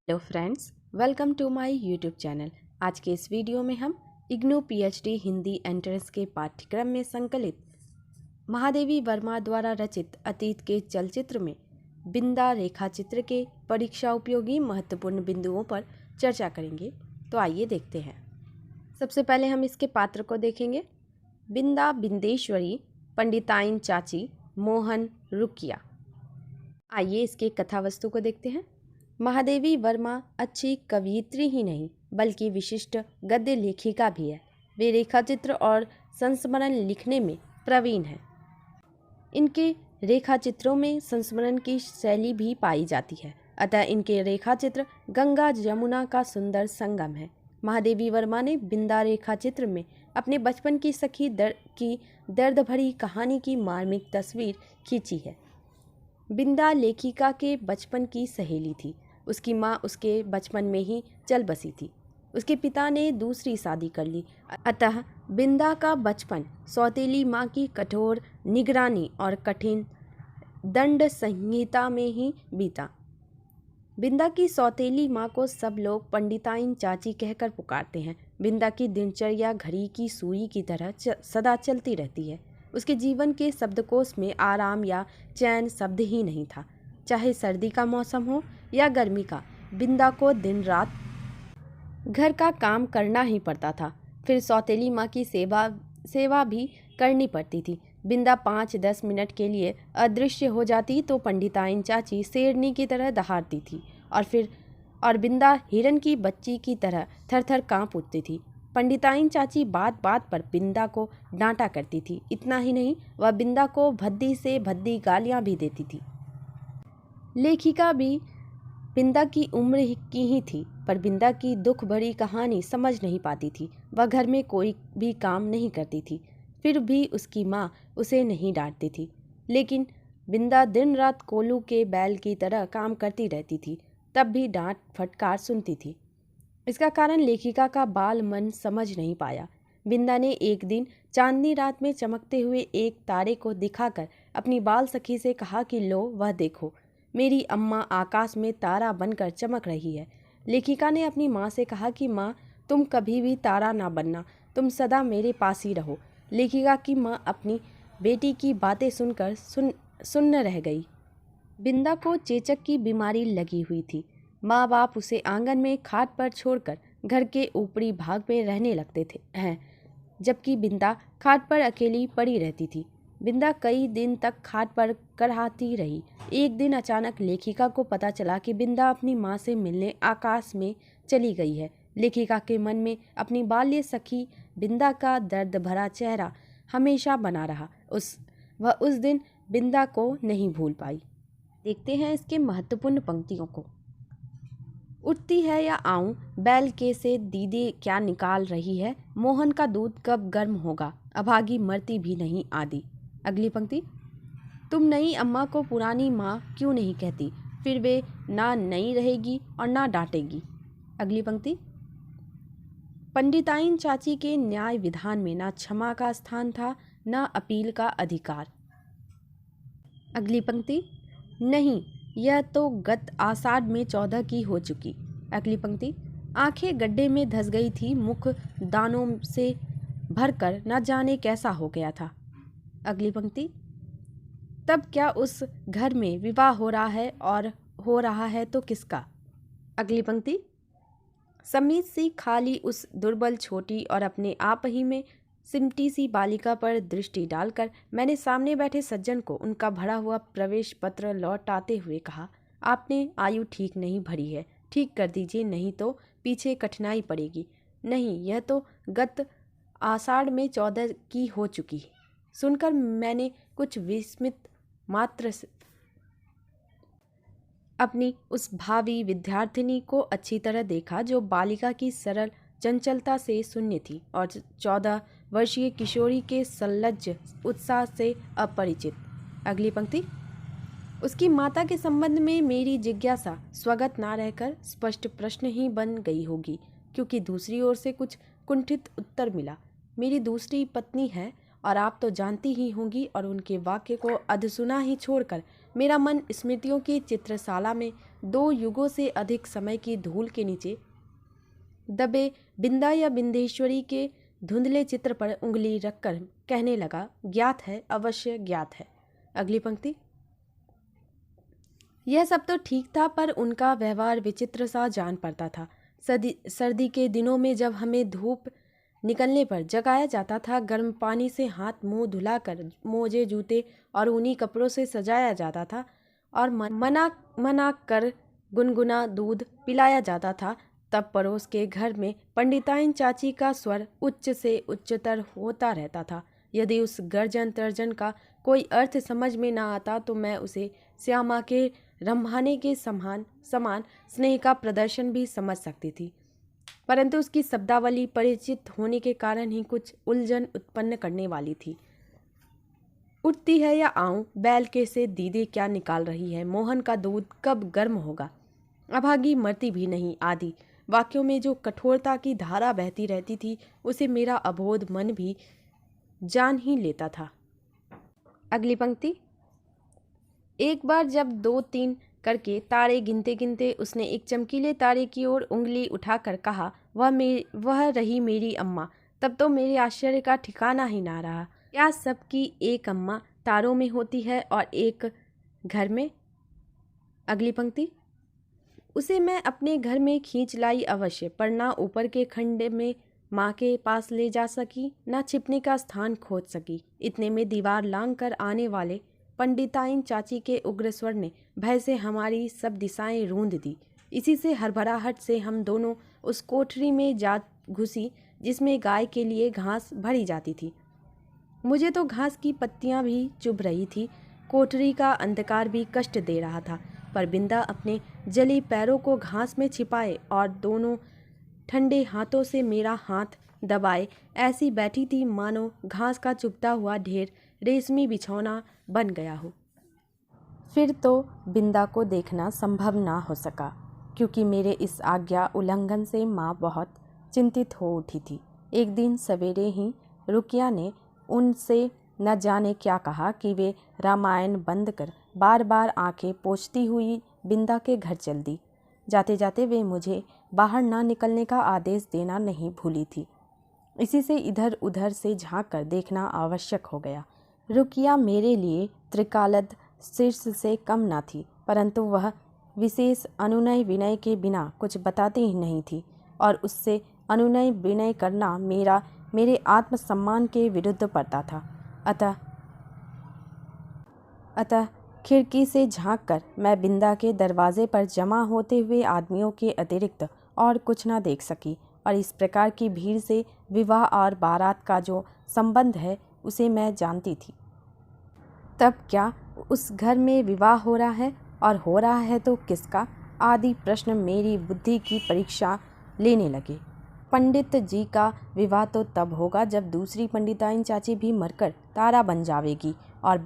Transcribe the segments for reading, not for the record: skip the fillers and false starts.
Hello friends, welcome to my YouTube channel. आज के इस वीडियो में हम इग्नू पीएचडी हिंदी एंट्रेंस के पाठ्यक्रम में संकलित महादेवी वर्मा द्वारा रचित अतीत के चलचित्र में बिंदा रेखा चित्र के परीक्षा उपयोगी महत्वपूर्ण बिंदुओं पर चर्चा करेंगे। तो आइए देखते हैं। सबसे पहले हम इसके पात्र को देखेंगे। बिंदा बिंदेश्वरी, पंडिताइन चाची, मोहन रुकिया। आइए इसके कथा वस्तु को देखते हैं। महादेवी वर्मा अच्छी कवयित्री ही नहीं बल्कि विशिष्ट गद्य लेखिका भी है। वे रेखाचित्र और संस्मरण लिखने में प्रवीण हैं। इनके रेखाचित्रों में संस्मरण की शैली भी पाई जाती है, अतः इनके रेखाचित्र गंगा जमुना का सुंदर संगम है। महादेवी वर्मा ने बिंदा रेखाचित्र में अपने बचपन की सखी की दर्द भरी कहानी की मार्मिक तस्वीर खींची है। बिंदा लेखिका के बचपन की सहेली थी। उसकी माँ उसके बचपन में ही चल बसी थी। उसके पिता ने दूसरी शादी कर ली, अतः बिंदा का बचपन सौतेली माँ की कठोर निगरानी और कठिन दंड संहिता में ही बीता। बिंदा की सौतेली माँ को सब लोग पंडिताइन चाची कहकर पुकारते हैं। बिंदा की दिनचर्या घड़ी की सुई की तरह सदा चलती रहती है। उसके जीवन के शब्दकोश में आराम या चैन शब्द ही नहीं था। चाहे सर्दी का मौसम हो या गर्मी का, बिंदा को दिन रात घर का काम करना ही पड़ता था। फिर सौतेली माँ की सेवा भी करनी पड़ती थी। बिंदा 5-10 मिनट के लिए अदृश्य हो जाती तो पंडिताइन चाची शेरनी की तरह दहाड़ती थी और बिंदा हिरन की बच्ची की तरह थर-थर कांप उठती थी। पंडिताइन चाची बात बात पर बिंदा को डांटा करती थी। इतना ही नहीं, वह बिंदा को भद्दी से भद्दी गालियां भी देती थी। लेखिका भी बिंदा की उम्र की ही थी, पर बिंदा की दुख भरी कहानी समझ नहीं पाती थी। वह घर में कोई भी काम नहीं करती थी, फिर भी उसकी माँ उसे नहीं डांटती थी। लेकिन बिंदा दिन रात कोलू के बैल की तरह काम करती रहती थी, तब भी डांट फटकार सुनती थी। इसका कारण लेखिका का बाल मन समझ नहीं पाया। बिंदा ने एक दिन चांदनी रात में चमकते हुए एक तारे को दिखाकर अपनी बाल सखी से कहा कि लो वह देखो, मेरी अम्मा आकाश में तारा बनकर चमक रही है। लेखिका ने अपनी माँ से कहा कि माँ, तुम कभी भी तारा ना बनना, तुम सदा मेरे पास ही रहो। लेखिका की माँ अपनी बेटी की बातें सुनकर सुन्न रह गई। बिंदा को चेचक की बीमारी लगी हुई थी। माँ बाप उसे आंगन में खाट पर छोड़कर घर के ऊपरी भाग में रहने लगते हैं, जबकि बिंदा खाट पर अकेली पड़ी रहती थी। बिंदा कई दिन तक खाट पर करहाती रही। एक दिन अचानक लेखिका को पता चला कि बिंदा अपनी माँ से मिलने आकाश में चली गई है। लेखिका के मन में अपनी बाल्य सखी बिंदा का दर्द भरा चेहरा हमेशा बना रहा। वह उस दिन बिंदा को नहीं भूल पाई। देखते हैं इसके महत्वपूर्ण पंक्तियों को। उठती है या आऊं, बैल के से दीदी क्या निकाल रही है, मोहन का दूध कब गर्म होगा, अभागी मरती भी नहीं आदि। अगली पंक्ति। तुम नई अम्मा को पुरानी माँ क्यों नहीं कहती, फिर वे ना नई रहेगी और ना डांटेगी। अगली पंक्ति। पंडिताइन चाची के न्याय विधान में ना क्षमा का स्थान था, ना अपील का अधिकार। अगली पंक्ति। नहीं, यह तो गत आषाढ़ में 14 की हो चुकी। अगली पंक्ति। आंखें गड्ढे में धंस गई थी, मुख दानों से भरकर न जाने कैसा हो गया था। अगली पंक्ति। तब क्या उस घर में विवाह हो रहा है, और हो रहा है तो किसका। अगली पंक्ति। समीत सी खाली उस दुर्बल छोटी और अपने आप ही में सिमटी सी बालिका पर दृष्टि डालकर मैंने सामने बैठे सज्जन को उनका भरा हुआ प्रवेश पत्र लौटाते हुए कहा, आपने आयु ठीक नहीं भरी है, ठीक कर दीजिए, नहीं तो पीछे कठिनाई पड़ेगी। नहीं, यह तो गत आषाढ़ में 14 की हो चुकी। सुनकर मैंने कुछ विस्मित मात्र अपनी उस भावी विद्यार्थिनी को अच्छी तरह देखा, जो बालिका की सरल चंचलता से शून्य थी और 14 वर्षीय किशोरी के सल्लज उत्साह से अपरिचित। अगली पंक्ति। उसकी माता के संबंध में मेरी जिज्ञासा स्वगत ना रहकर स्पष्ट प्रश्न ही बन गई होगी, क्योंकि दूसरी ओर से कुछ कुंठित उत्तर मिला। मेरी दूसरी पत्नी है और आप तो जानती ही होंगी, और उनके वाक्य को अधसुना ही छोड़कर मेरा मन स्मृतियों की चित्रशाला में 2 युगों से अधिक समय की धूल के नीचे दबे बिंदा या बिंदेश्वरी के धुंधले चित्र पर उंगली रखकर कहने लगा, ज्ञात है, अवश्य ज्ञात है। अगली पंक्ति। यह सब तो ठीक था, पर उनका व्यवहार विचित्र सा जान पड़ता था। सर्दी के दिनों में जब हमें धूप निकलने पर जगाया जाता था, गर्म पानी से हाथ मुंह धुलाकर मोजे जूते और ऊनी कपड़ों से सजाया जाता था और मना कर गुनगुना दूध पिलाया जाता था, तब पड़ोस के घर में पंडिताइन चाची का स्वर उच्च से उच्चतर होता रहता था। यदि उस गर्जन तर्जन का कोई अर्थ समझ में न आता तो मैं उसे श्यामा के रम्भाने के समान स्नेह का प्रदर्शन भी समझ सकती थी, परंतु उसकी शब्दावली परिचित होने के कारण ही कुछ उलझन उत्पन्न करने वाली थी। उठती है या आऊं, बैल के से दीदी क्या निकाल रही है, मोहन का दूध कब गर्म होगा, अभागी मरती भी नहीं, आदि वाक्यों में जो कठोरता की धारा बहती रहती थी उसे मेरा अबोध मन भी जान ही लेता था। अगली पंक्ति। एक बार जब 2-3 करके तारे गिनते गिनते उसने एक चमकीले तारे की ओर उंगली उठाकर कहा, वह रही मेरी अम्मा, तब तो मेरे आश्चर्य का ठिकाना ही ना रहा। क्या सबकी एक अम्मा तारों में होती है और एक घर में? अगली पंक्ति। उसे मैं अपने घर में खींच लाई अवश्य, पर ना ऊपर के खंड में माँ के पास ले जा सकी, ना छिपने का स्थान खोज सकी। इतने में दीवार लांघ कर आने वाले पंडिताइन चाची के उग्र स्वर ने भय से हमारी सब दिशाएं रूंध दी। इसी से हड़बड़ाहट से हम दोनों उस कोठरी में जा घुसी जिसमें गाय के लिए घास भरी जाती थी। मुझे तो घास की पत्तियां भी चुभ रही थी, कोठरी का अंधकार भी कष्ट दे रहा था, पर बिंदा अपने जली पैरों को घास में छिपाए और दोनों ठंडे हाथों से मेरा हाथ दबाए ऐसी बैठी थी मानो घास का चुभता हुआ ढेर रेशमी बिछौना बन गया हो। फिर तो बिंदा को देखना संभव ना हो सका, क्योंकि मेरे इस आज्ञा उल्लंघन से माँ बहुत चिंतित हो उठी थी। एक दिन सवेरे ही रुकिया ने उनसे न जाने क्या कहा कि वे रामायण बंद कर बार बार आंखें पोंछती हुई बिंदा के घर चल दी। जाते जाते वे मुझे बाहर ना निकलने का आदेश देना नहीं भूली थी। इसी से इधर उधर से झांक कर देखना आवश्यक हो गया। रुकिया मेरे लिए त्रिकालद शीर्ष से कम ना थी, परंतु वह विशेष अनुनय विनय के बिना कुछ बताती ही नहीं थी, और उससे अनुनय विनय करना मेरे आत्मसम्मान के विरुद्ध पड़ता था। अतः खिड़की से झांककर मैं बिंदा के दरवाजे पर जमा होते हुए आदमियों के अतिरिक्त और कुछ न देख सकी, और इस प्रकार की भीड़ से विवाह और बारात का जो संबंध है उसे मैं जानती थी। तब क्या उस घर में विवाह हो रहा है, और हो रहा है तो किसका, आदि प्रश्न मेरी बुद्धि की परीक्षा लेने लगे। पंडित जी का विवाह तो तब होगा जब दूसरी पंडिताइन चाची भी मरकर तारा बन जावेगी, और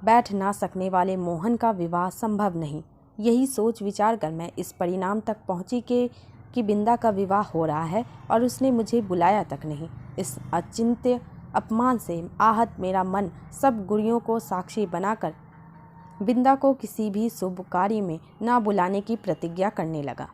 बैठ ना सकने वाले मोहन का विवाह संभव नहीं। यही सोच विचार कर मैं इस परिणाम तक पहुंची कि बिंदा का विवाह हो रहा है और उसने मुझे बुलाया तक नहीं। इस अचिंत्य अपमान से आहत मेरा मन सब गुड़ियों को साक्षी बनाकर बिंदा को किसी भी शुभ कार्य में ना बुलाने की प्रतिज्ञा करने लगा।